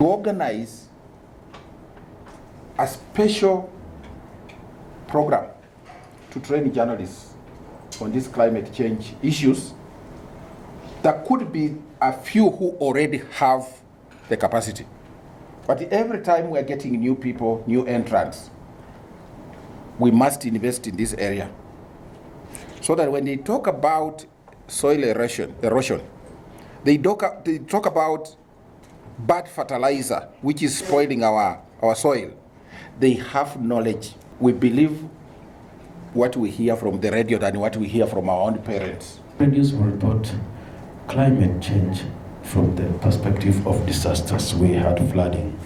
organize a special program to train journalists on these climate change issues. There could be a few who already have the capacity. But every time we're getting new people, new entrants, we must invest in this area. So that when they talk about soil erosion, they talk about bad fertilizer, which is spoiling our soil. They have knowledge. We believe what we hear from the radio than what we hear from our own parents. Radios will report climate change from the perspective of disasters. We had flooding,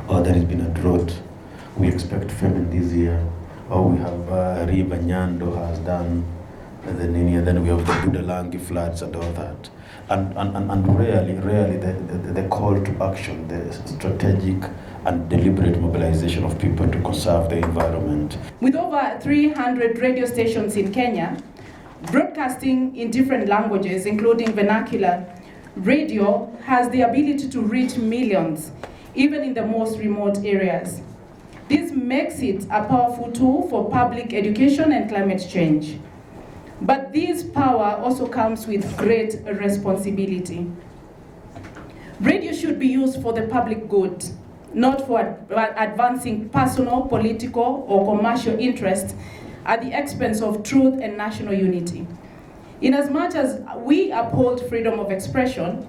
or there has been a drought. We expect famine this year, or we have River Nyando has done the Nini, then we have the Budalangi floods and all that. And rarely the call to action, the strategic and deliberate mobilization of people to conserve the environment. With over 300 radio stations in Kenya, broadcasting in different languages, including vernacular, radio has the ability to reach millions, even in the most remote areas. This makes it a powerful tool for public education and climate change. But this power also comes with great responsibility. Radio should be used for the public good, not for advancing personal, political, or commercial interests at the expense of truth and national unity. Inasmuch as we uphold freedom of expression,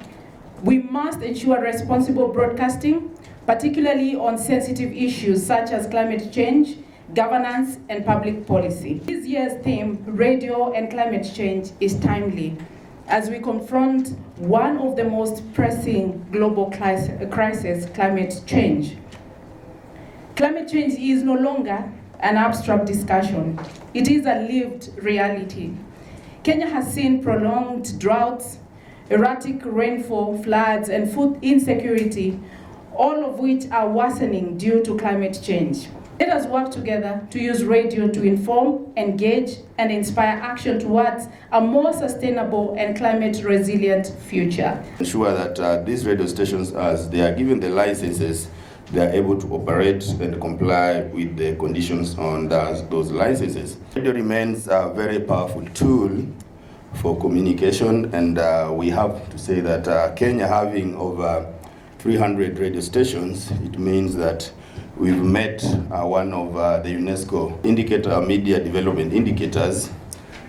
we must ensure responsible broadcasting, particularly on sensitive issues such as climate change, governance, and public policy. This year's theme, Radio and Climate Change, is timely as we confront one of the most pressing global crises, climate change. Climate change is no longer an abstract discussion. It is a lived reality. Kenya has seen prolonged droughts, erratic rainfall, floods, and food insecurity, all of which are worsening due to climate change. Let us work together to use radio to inform, engage, and inspire action towards a more sustainable and climate-resilient future. Ensure that these radio stations, as they are given the licenses, they are able to operate and comply with the conditions on those licenses. Radio remains a very powerful tool for communication, and we have to say that Kenya having over 300 radio stations, it means that we've met one of the UNESCO media development indicators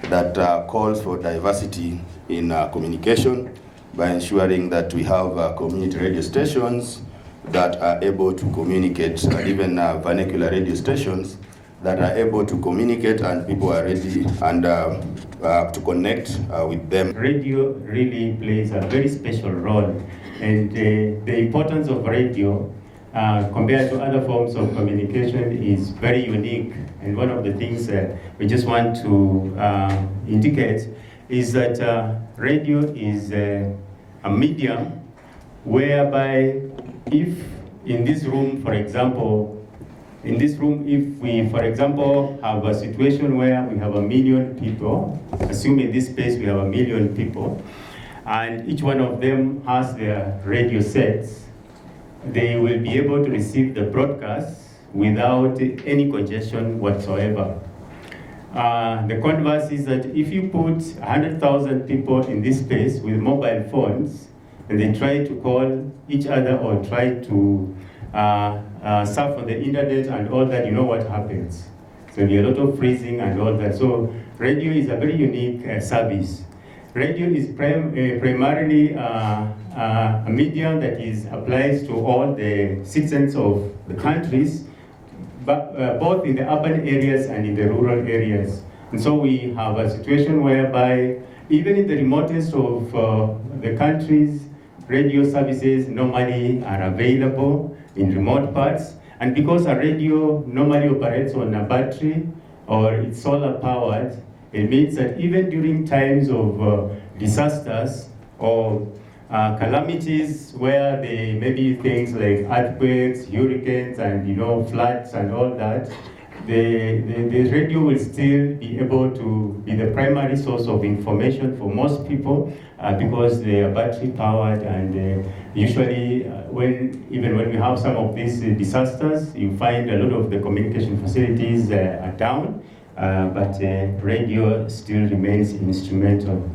that calls for diversity in communication by ensuring that we have community radio stations that are able to communicate, even vernacular radio stations that are able to communicate, and people are ready and to connect with them. Radio really plays a very special role, and the importance of radio compared to other forms of communication is very unique. And one of the things we just want to indicate is that radio is a medium whereby if in this room, for example, if we, for example, have a situation where we have 1 million people, assume in this space we have 1 million people, and each one of them has their radio sets, they will be able to receive the broadcast without any congestion whatsoever. The converse is that if you put 100,000 people in this space with mobile phones, and they try to call each other or try to surf on the internet and all that, you know what happens. So there'll be a lot of freezing and all that. So radio is a very unique service. Radio is primarily a medium that applies to all the citizens of the countries, but both in the urban areas and in the rural areas. And so we have a situation whereby even in the remotest of the countries, radio services normally are available in remote parts. And because a radio normally operates on a battery or it's solar powered, it means that even during times of disasters or calamities where there may be things like earthquakes, hurricanes, and floods and all that, the radio will still be able to be the primary source of information for most people, because they are battery powered, and usually even when we have some of these disasters, you find a lot of the communication facilities are down, but radio still remains instrumental.